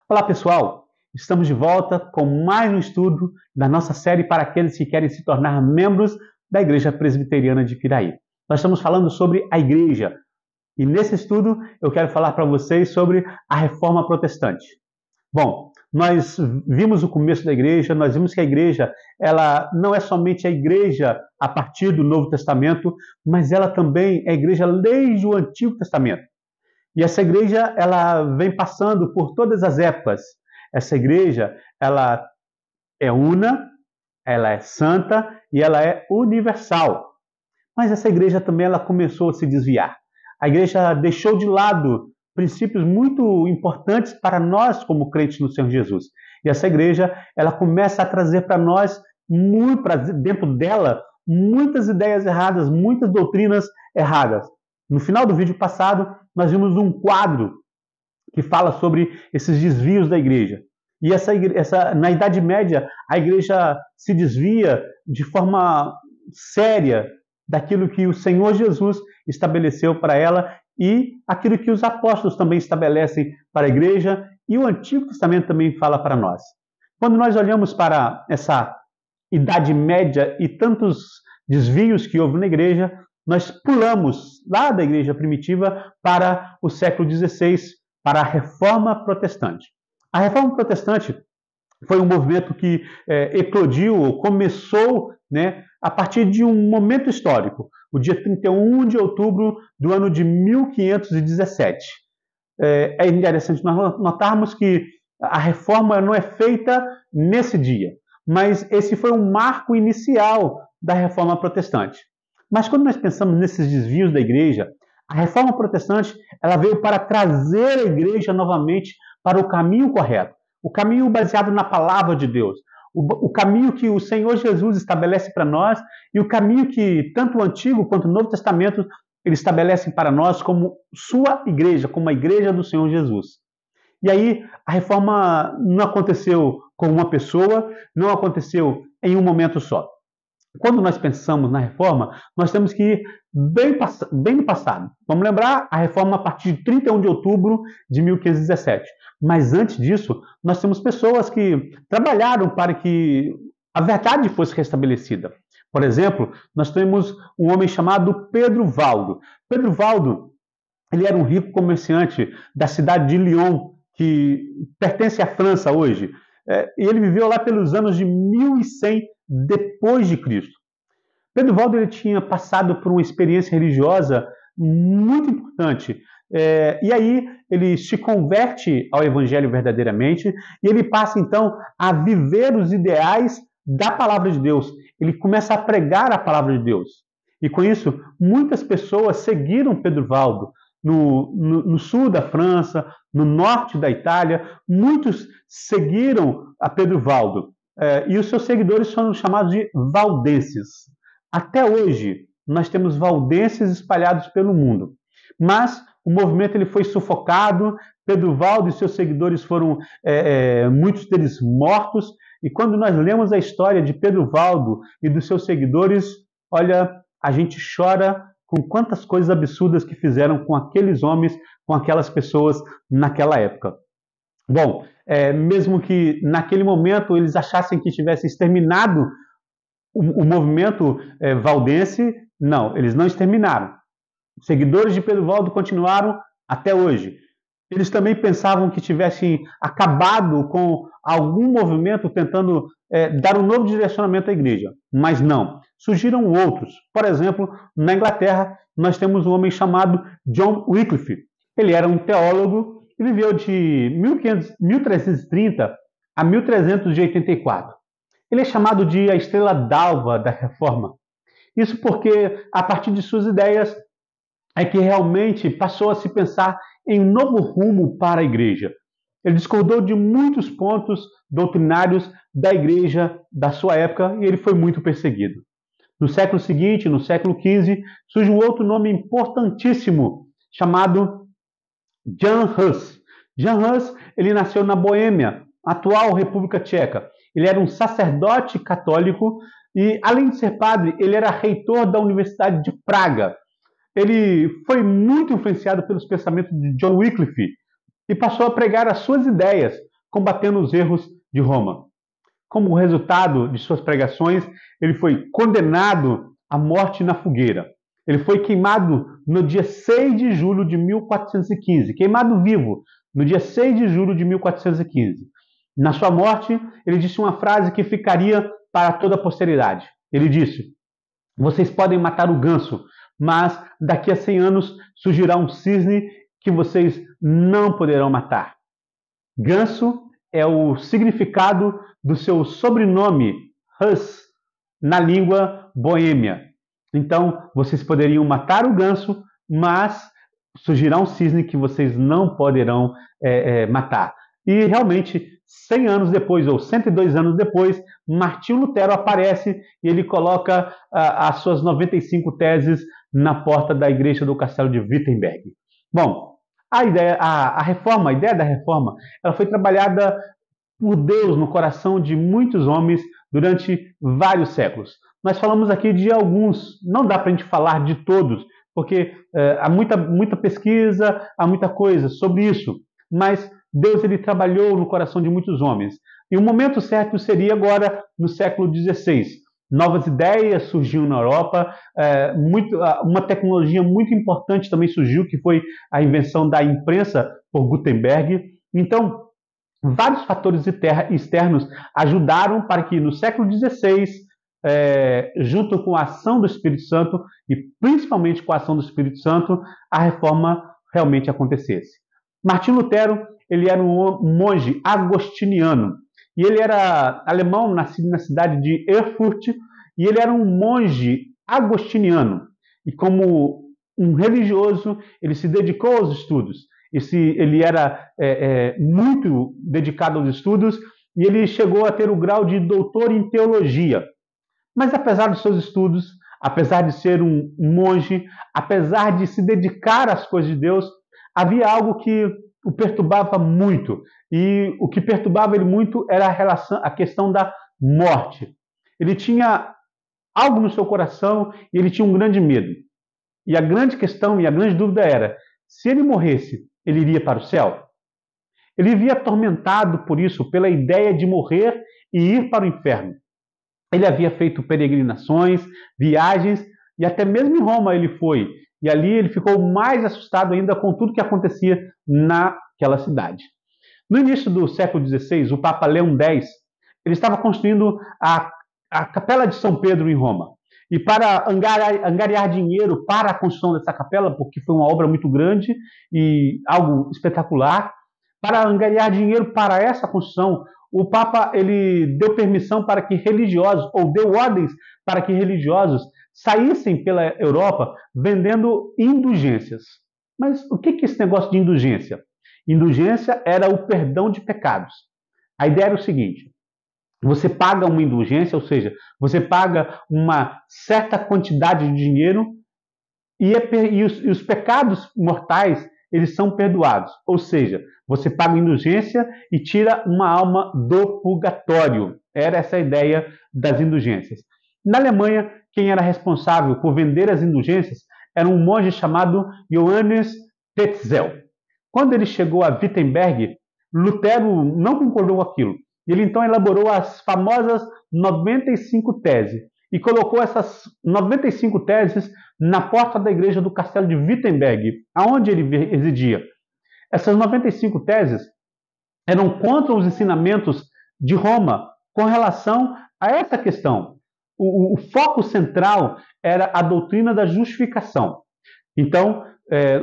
Olá pessoal, estamos de volta com mais um estudo da nossa série para aqueles que querem se tornar membros da Igreja Presbiteriana de Piraí. Nós estamos falando sobre a igreja e nesse estudo eu quero falar para vocês sobre a Reforma Protestante. Bom, nós vimos o começo da igreja, nós vimos que a igreja ela não é somente a igreja a partir do Novo Testamento, mas ela também é a igreja desde o Antigo Testamento. E essa igreja, ela vem passando por todas as épocas. Essa igreja, ela é una, ela é santa e ela é universal. Mas essa igreja também ela começou a se desviar. A igreja deixou de lado princípios muito importantes para nós como crentes no Senhor Jesus. E essa igreja, ela começa a trazer para nós, dentro dela, muitas ideias erradas, muitas doutrinas erradas. No final do vídeo passado, nós vimos um quadro que fala sobre esses desvios da igreja. E na Idade Média, a igreja se desvia de forma séria daquilo que o Senhor Jesus estabeleceu para ela e aquilo que os apóstolos também estabelecem para a igreja e o Antigo Testamento também fala para nós. Quando nós olhamos para essa Idade Média e tantos desvios que houve na igreja, nós pulamos lá da igreja primitiva para o século XVI, para a Reforma Protestante. A Reforma Protestante foi um movimento que eclodiu, começou, a partir de um momento histórico, o dia 31 de outubro do ano de 1517. É interessante nós notarmos que a reforma não é feita nesse dia, mas esse foi um marco inicial da Reforma Protestante. Mas quando nós pensamos nesses desvios da igreja, a Reforma Protestante ela veio para trazer a igreja novamente para o caminho correto, o caminho baseado na palavra de Deus, o caminho que o Senhor Jesus estabelece para nós e o caminho que tanto o Antigo quanto o Novo Testamento ele estabelece para nós como sua igreja, como a igreja do Senhor Jesus. E aí a reforma não aconteceu com uma pessoa, não aconteceu em um momento só. Quando nós pensamos na reforma, nós temos que ir bem no passado. Vamos lembrar a reforma a partir de 31 de outubro de 1517. Mas antes disso, nós temos pessoas que trabalharam para que a verdade fosse restabelecida. Por exemplo, nós temos um homem chamado Pedro Valdo. Pedro Valdo, ele era um rico comerciante da cidade de Lyon, que pertence à França hoje. E ele viveu lá pelos anos de 1100 depois de Cristo. Pedro Valdo ele tinha passado por uma experiência religiosa muito importante. E aí ele se converte ao Evangelho verdadeiramente e ele passa então a viver os ideais da palavra de Deus. Ele começa a pregar a palavra de Deus. E com isso, muitas pessoas seguiram Pedro Valdo. No sul da França, no norte da Itália, muitos seguiram a Pedro Valdo. E os seus seguidores foram chamados de valdenses. Até hoje, nós temos valdenses espalhados pelo mundo. Mas o movimento ele foi sufocado, Pedro Valdo e seus seguidores foram, muitos deles mortos. E quando nós lemos a história de Pedro Valdo e dos seus seguidores, olha, a gente chora com quantas coisas absurdas que fizeram com aqueles homens, com aquelas pessoas naquela época. Bom, mesmo que naquele momento eles achassem que tivesse exterminado o movimento valdense, não, eles não exterminaram. Os seguidores de Pedro Valdo continuaram até hoje. Eles também pensavam que tivessem acabado com algum movimento tentando dar um novo direcionamento à igreja, mas não. Surgiram outros. Por exemplo, na Inglaterra, nós temos um homem chamado John Wycliffe. Ele era um teólogo e viveu de 1330 a 1384. Ele é chamado de a estrela d'alva da reforma. Isso porque, a partir de suas ideias, é que realmente passou a se pensar em um novo rumo para a igreja. Ele discordou de muitos pontos doutrinários da igreja da sua época e ele foi muito perseguido. No século seguinte, no século XV, surge um outro nome importantíssimo chamado Jan Hus. Jan Hus ele nasceu na Boêmia, atual República Tcheca. Ele era um sacerdote católico e, além de ser padre, ele era reitor da Universidade de Praga. Ele foi muito influenciado pelos pensamentos de John Wycliffe e passou a pregar as suas ideias combatendo os erros de Roma. Como resultado de suas pregações, ele foi condenado à morte na fogueira. Ele foi queimado no dia 6 de julho de 1415, queimado vivo no dia 6 de julho de 1415. Na sua morte, ele disse uma frase que ficaria para toda a posteridade. Ele disse: vocês podem matar o ganso, mas daqui a 100 anos surgirá um cisne que vocês não poderão matar. Ganso é o significado do seu sobrenome, Hus, na língua boêmia. Então, vocês poderiam matar o ganso, mas surgirá um cisne que vocês não poderão matar. E realmente, 100 anos depois, ou 102 anos depois, Martinho Lutero aparece e ele coloca as suas 95 teses na porta da igreja do castelo de Wittenberg. Bom, a ideia da reforma, ela foi trabalhada por Deus no coração de muitos homens durante vários séculos. Nós falamos aqui de alguns, não dá para a gente falar de todos, porque há muita pesquisa, há muita coisa sobre isso, mas Deus ele trabalhou no coração de muitos homens. E o momento certo seria agora no século XVI. Novas ideias surgiam na Europa, uma tecnologia muito importante também surgiu, que foi a invenção da imprensa por Gutenberg. Então, vários fatores externos ajudaram para que no século XVI, junto com a ação do Espírito Santo, e principalmente com a ação do Espírito Santo, a reforma realmente acontecesse. Martinho Lutero, ele era um monge agostiniano, e ele era alemão, nascido na cidade de Erfurt, e ele era um monge agostiniano. E como um religioso, ele se dedicou aos estudos. Ele era muito dedicado aos estudos, e ele chegou a ter o grau de doutor em teologia. Mas apesar dos seus estudos, apesar de ser um monge, apesar de se dedicar às coisas de Deus, havia algo que o perturbava muito. E o que perturbava ele muito era a questão da morte. Ele tinha algo no seu coração e ele tinha um grande medo. E a grande questão e a grande dúvida era: se ele morresse, ele iria para o céu? Ele vivia atormentado por isso, pela ideia de morrer e ir para o inferno. Ele havia feito peregrinações, viagens, e até mesmo em Roma ele foi. E ali ele ficou mais assustado ainda com tudo que acontecia naquela cidade. No início do século XVI, o Papa Leão X, ele estava construindo a Capela de São Pedro em Roma. E para angariar dinheiro para a construção dessa capela, porque foi uma obra muito grande e algo espetacular, para angariar dinheiro para essa construção, o Papa ele deu permissão para que religiosos, ou deu ordens para que religiosos saíssem pela Europa vendendo indulgências. Mas o que é esse negócio de indulgência? Indulgência era o perdão de pecados. A ideia era o seguinte: você paga uma indulgência, ou seja, você paga uma certa quantidade de dinheiro e os pecados mortais, eles são perdoados. Ou seja, você paga indulgência e tira uma alma do purgatório. Era essa a ideia das indulgências. Na Alemanha, quem era responsável por vender as indulgências era um monge chamado Johannes Tetzel. Quando ele chegou a Wittenberg, Lutero não concordou com aquilo. Ele então elaborou as famosas 95 teses e colocou essas 95 teses na porta da igreja do castelo de Wittenberg, aonde ele residia. Essas 95 teses eram contra os ensinamentos de Roma com relação a essa questão. O foco central era a doutrina da justificação. Então,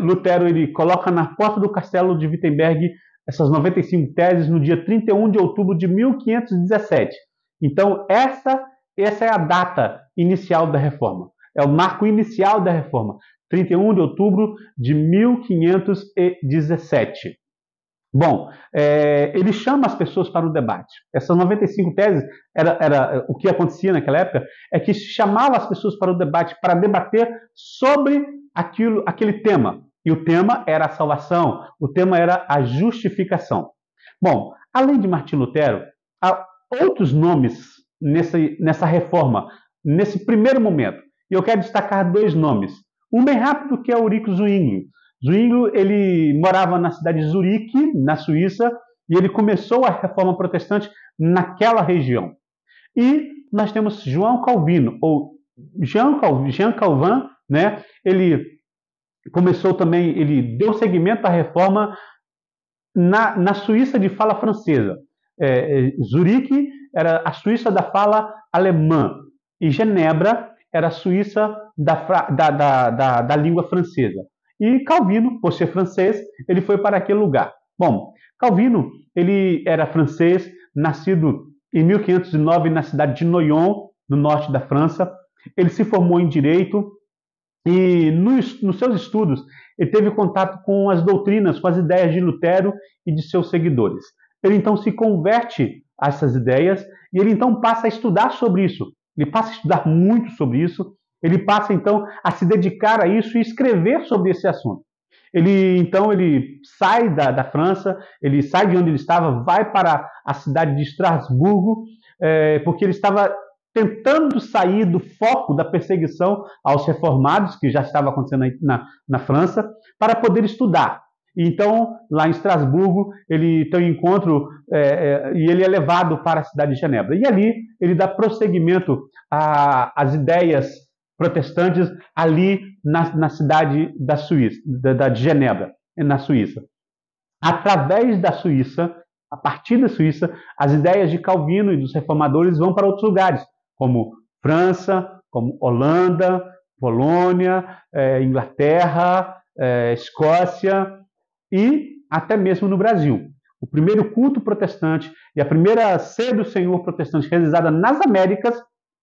Lutero ele coloca na porta do castelo de Wittenberg essas 95 teses no dia 31 de outubro de 1517. Então, essa é a data inicial da reforma. É o marco inicial da reforma. 31 de outubro de 1517. Bom, ele chama as pessoas para o debate. Essas 95 teses, era o que acontecia naquela época, é que chamava as pessoas para o debate, para debater sobre aquele tema. E o tema era a salvação, o tema era a justificação. Bom, além de Martinho Lutero, há outros nomes nessa reforma, nesse primeiro momento. E eu quero destacar dois nomes. Um bem rápido, que é Ulrico Zwinglio. Zwinglio, ele morava na cidade de Zurique, na Suíça, e ele começou a reforma protestante naquela região. E nós temos João Calvino, ou Jean Calvin, né? Ele começou também, ele deu seguimento à reforma na Suíça de fala francesa. Zurique era a Suíça da fala alemã e Genebra era a Suíça da língua francesa. E Calvino, por ser francês, ele foi para aquele lugar. Bom, Calvino, ele era francês, nascido em 1509 na cidade de Noyon, no norte da França. Ele se formou em Direito e nos seus estudos ele teve contato com as doutrinas, com as ideias de Lutero e de seus seguidores. Ele então se converte a essas ideias e ele então passa a estudar sobre isso. Ele passa a estudar muito sobre isso. Ele passa então a se dedicar a isso e escrever sobre esse assunto. Ele sai da França, ele sai de onde ele estava, vai para a cidade de Estrasburgo, porque ele estava tentando sair do foco da perseguição aos reformados, que já estava acontecendo na França, para poder estudar. Então, lá em Estrasburgo, ele tem um encontro e ele é levado para a cidade de Genebra. E ali ele dá prosseguimento às ideias protestantes ali na cidade da Suíça, de Genebra, na Suíça. Através da Suíça, a partir da Suíça, as ideias de Calvino e dos reformadores vão para outros lugares, como França, como Holanda, Polônia, Inglaterra, Escócia e até mesmo no Brasil. O primeiro culto protestante e a primeira ceia do Senhor protestante realizada nas Américas,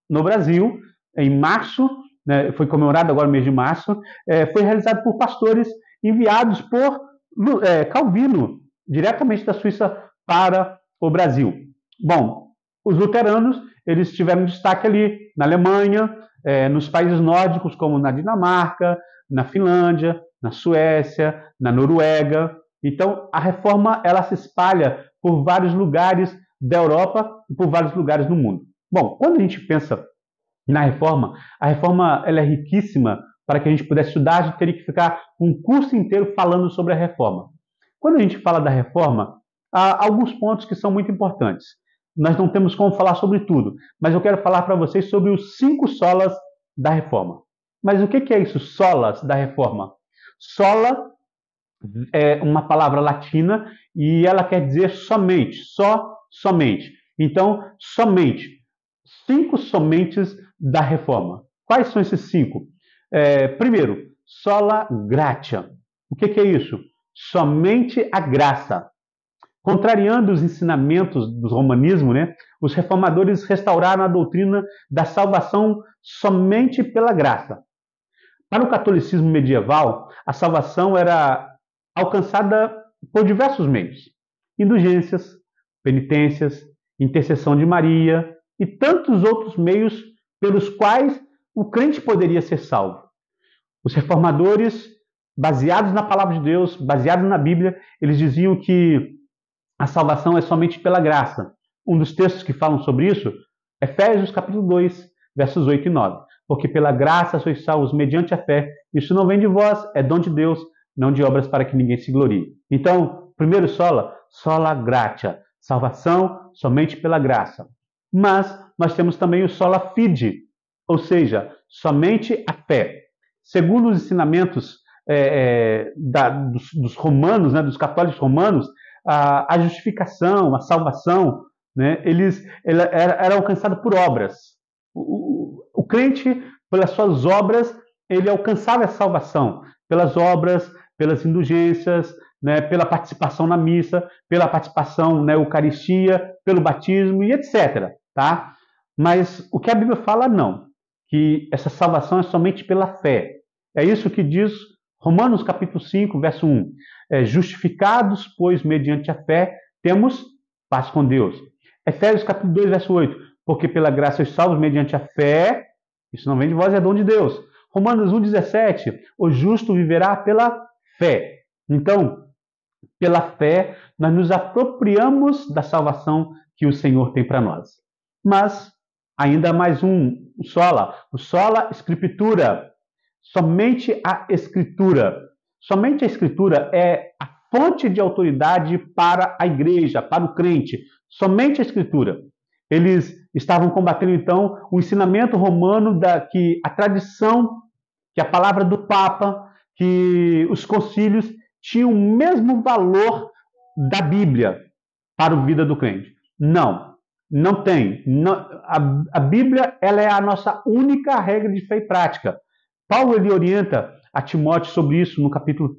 no Brasil, em março, né, foi comemorado agora no mês de março, foi realizado por pastores enviados por Calvino, diretamente da Suíça para o Brasil. Bom, os luteranos eles tiveram destaque ali na Alemanha, nos países nórdicos, como na Dinamarca, na Finlândia, na Suécia, na Noruega. Então, a reforma ela se espalha por vários lugares da Europa e por vários lugares do mundo. Bom, quando a gente pensa na reforma, a reforma ela é riquíssima. Para que a gente pudesse estudar, a gente teria que ficar um curso inteiro falando sobre a reforma. Quando a gente fala da reforma, há alguns pontos que são muito importantes. Nós não temos como falar sobre tudo, mas eu quero falar para vocês sobre os 5 solas da reforma. Mas o que é isso, solas da reforma? Sola é uma palavra latina e ela quer dizer somente, somente. Então, somente. 5 somentes da reforma. Quais são esses 5? Primeiro, sola gratia. O que é isso? Somente a graça. Contrariando os ensinamentos do romanismo, né, os reformadores restauraram a doutrina da salvação somente pela graça. Para o catolicismo medieval, a salvação era alcançada por diversos meios: indulgências, penitências, intercessão de Maria e tantos outros meios pelos quais o crente poderia ser salvo. Os reformadores, baseados na palavra de Deus, baseados na Bíblia, eles diziam que a salvação é somente pela graça. Um dos textos que falam sobre isso, Efésios capítulo 2, versos 8 e 9. Porque pela graça sois salvos mediante a fé. Isso não vem de vós, é dom de Deus, não de obras para que ninguém se glorie. Então, primeiro sola gratia. Salvação somente pela graça. Mas nós temos também o sola fide, ou seja, somente a fé. Segundo os ensinamentos dos romanos, né, dos católicos romanos, a justificação, a salvação, né, era alcançada por obras. O crente, pelas suas obras, ele alcançava a salvação. Pelas obras, pelas indulgências, né, pela participação na missa, pela participação na Eucaristia, pelo batismo e etc. Tá? Mas o que a Bíblia fala, não. Que essa salvação é somente pela fé. É isso que diz Romanos capítulo 5, verso 1. Justificados, pois, mediante a fé, temos paz com Deus. Efésios capítulo 2, verso 8. Porque pela graça sois salvos mediante a fé, isso não vem de vós, é dom de Deus. Romanos 1, 17. O justo viverá pela fé. Então, pela fé, nós nos apropriamos da salvação que o Senhor tem para nós. Mas, ainda mais o sola scriptura. Somente a Escritura. Somente a Escritura é a fonte de autoridade para a igreja, para o crente, somente a Escritura. Eles estavam combatendo, então, o ensinamento romano que a tradição, que a palavra do Papa, que os concílios tinham o mesmo valor da Bíblia para a vida do crente. Não, não tem. Não, a Bíblia ela é a nossa única regra de fé e prática. Paulo ele orienta a Timóteo sobre isso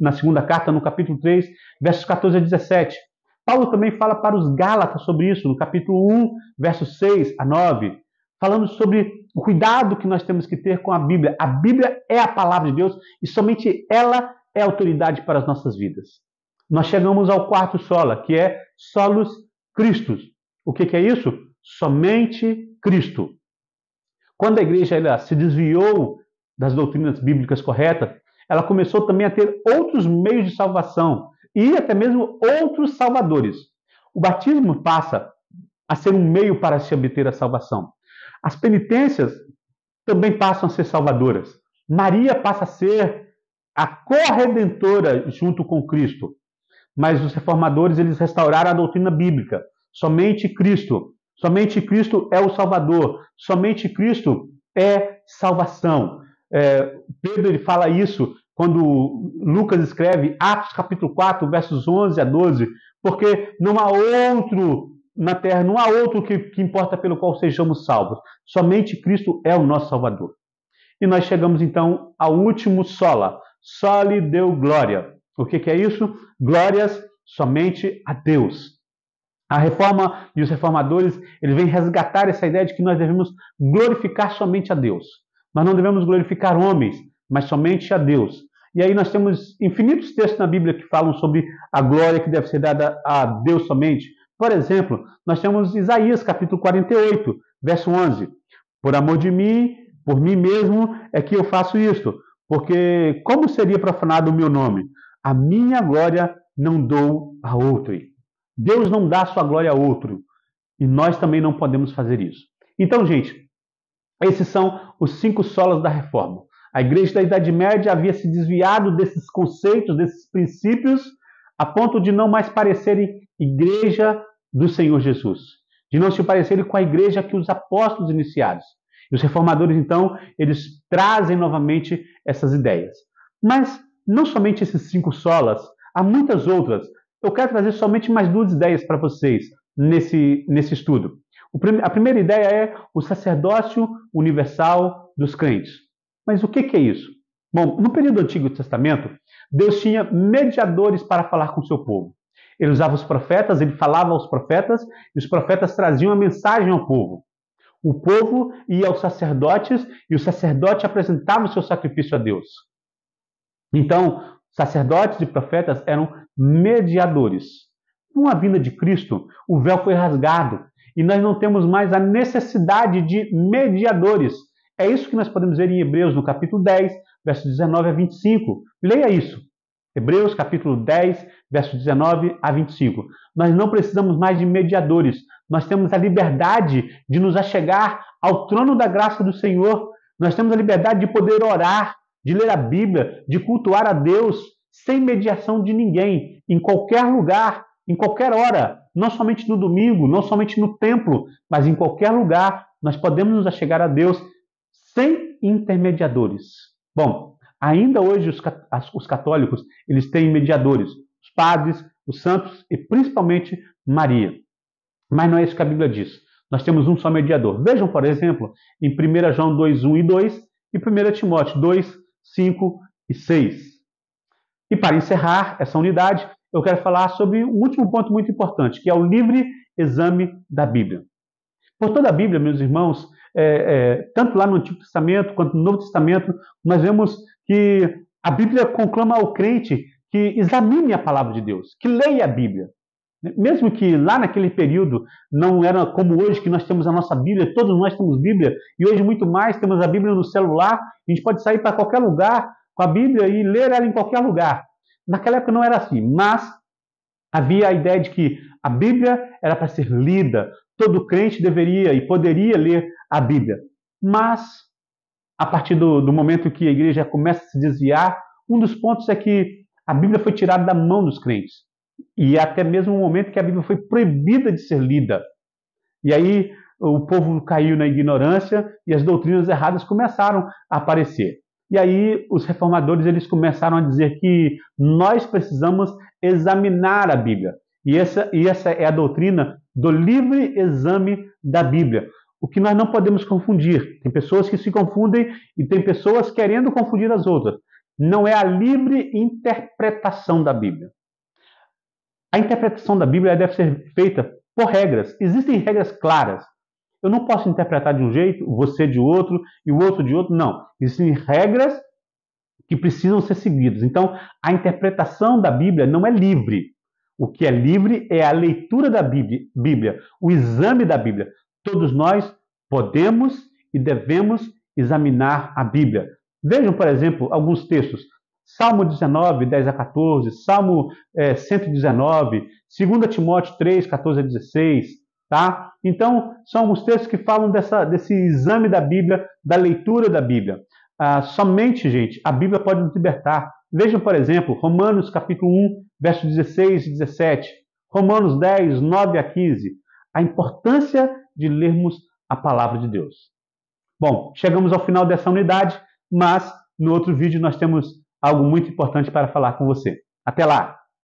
na segunda carta, no capítulo 3, versos 14 a 17. Paulo também fala para os Gálatas sobre isso, no capítulo 1, versos 6 a 9, falando sobre o cuidado que nós temos que ter com a Bíblia. A Bíblia é a palavra de Deus e somente ela é autoridade para as nossas vidas. Nós chegamos ao quarto sola, que é solus Christus. O que é isso? Somente Cristo. Quando a igreja ela se desviou das doutrinas bíblicas corretas, ela começou também a ter outros meios de salvação e até mesmo outros salvadores. O batismo passa a ser um meio para se obter a salvação. As penitências também passam a ser salvadoras. Maria passa a ser a corredentora junto com Cristo. Mas os reformadores eles restauraram a doutrina bíblica. Somente Cristo é o Salvador. Somente Cristo é salvação. Pedro ele fala isso quando Lucas escreve Atos capítulo 4, versos 11 a 12, porque não há outro na terra, não há outro que importa pelo qual sejamos salvos. Somente Cristo é o nosso Salvador. E nós chegamos então ao último sola. Soli Deo Glória. O que é isso? Glórias somente a Deus. A reforma e os reformadores eles vêm resgatar essa ideia de que nós devemos glorificar somente a Deus. Nós não devemos glorificar homens, mas somente a Deus. E aí nós temos infinitos textos na Bíblia que falam sobre a glória que deve ser dada a Deus somente. Por exemplo, nós temos Isaías capítulo 48, verso 11. Por amor de mim, por mim mesmo é que eu faço isto, porque como seria profanado o meu nome? A minha glória não dou a outro. Deus não dá sua glória a outro. E nós também não podemos fazer isso. Então, gente, esses são os 5 solas da reforma. A igreja da Idade Média havia se desviado desses conceitos, desses princípios, a ponto de não mais parecerem igreja do Senhor Jesus. De não se parecerem com a igreja que os apóstolos iniciaram. E os reformadores, então, eles trazem novamente essas ideias. Mas não somente esses 5 solas, há muitas outras. Eu quero trazer somente mais 2 ideias para vocês nesse estudo. A primeira ideia é o sacerdócio universal dos crentes. Mas o que é isso? Bom, no período do Antigo Testamento, Deus tinha mediadores para falar com o seu povo. Ele usava os profetas, ele falava aos profetas, e os profetas traziam a mensagem ao povo. O povo ia aos sacerdotes, e o sacerdote apresentava o seu sacrifício a Deus. Então, sacerdotes e profetas eram mediadores. Com a vinda de Cristo, o véu foi rasgado, e nós não temos mais a necessidade de mediadores. É isso que nós podemos ver em Hebreus, no capítulo 10, versos 19 a 25. Leia isso. Hebreus, capítulo 10, versos 19 a 25. Nós não precisamos mais de mediadores. Nós temos a liberdade de nos achegar ao trono da graça do Senhor. Nós temos a liberdade de poder orar, de ler a Bíblia, de cultuar a Deus, sem mediação de ninguém, em qualquer lugar, em qualquer hora. Não somente no domingo, não somente no templo, mas em qualquer lugar. Nós podemos nos achegar a Deus sem intermediadores. Bom, ainda hoje os católicos eles têm mediadores, os padres, os santos e principalmente Maria. Mas não é isso que a Bíblia diz. Nós temos um só mediador. Vejam, por exemplo, em 1 João 2, 1 e 2 e 1 Timóteo 2, 5 e 6. E para encerrar essa unidade, eu quero falar sobre um último ponto muito importante, que é o livre exame da Bíblia. Por toda a Bíblia, meus irmãos, tanto lá no Antigo Testamento quanto no Novo Testamento, nós vemos que a Bíblia conclama ao crente que examine a palavra de Deus, que leia a Bíblia. Mesmo que lá naquele período não era como hoje, que nós temos a nossa Bíblia, todos nós temos Bíblia, e hoje muito mais, temos a Bíblia no celular, a gente pode sair para qualquer lugar com a Bíblia e ler ela em qualquer lugar. Naquela época não era assim, mas havia a ideia de que a Bíblia era para ser lida, todo crente deveria e poderia ler a Bíblia. Mas, a partir do momento que a igreja começa a se desviar, um dos pontos é que A Bíblia foi tirada da mão dos crentes. E até mesmo o momento que a Bíblia foi proibida de ser lida. E aí o povo caiu na ignorância e as doutrinas erradas começaram a aparecer. E aí os reformadores eles começaram a dizer que nós precisamos examinar a Bíblia. E essa é a doutrina do livre exame da Bíblia. O que nós não podemos confundir. Tem pessoas que se confundem e tem pessoas querendo confundir as outras. Não é a livre interpretação da Bíblia. A interpretação da Bíblia deve ser feita por regras. Existem regras claras. Eu não posso interpretar de um jeito, você de outro e o outro de outro. Não. Existem regras que precisam ser seguidas. Então, a interpretação da Bíblia não é livre. O que é livre é a leitura da Bíblia, o exame da Bíblia. Todos nós podemos e devemos examinar a Bíblia. Vejam, por exemplo, alguns textos. Salmo 19, 10 a 14, Salmo 119, 2 Timóteo 3, 14 a 16, tá? Então, são alguns textos que falam desse exame da Bíblia, da leitura da Bíblia. Somente, gente, a Bíblia pode nos libertar. Vejam, por exemplo, Romanos capítulo 1, versos 16 e 17, Romanos 10, 9 a 15, a importância de lermos a palavra de Deus. Bom, chegamos ao final dessa unidade, mas no outro vídeo nós temos algo muito importante para falar com você. Até lá!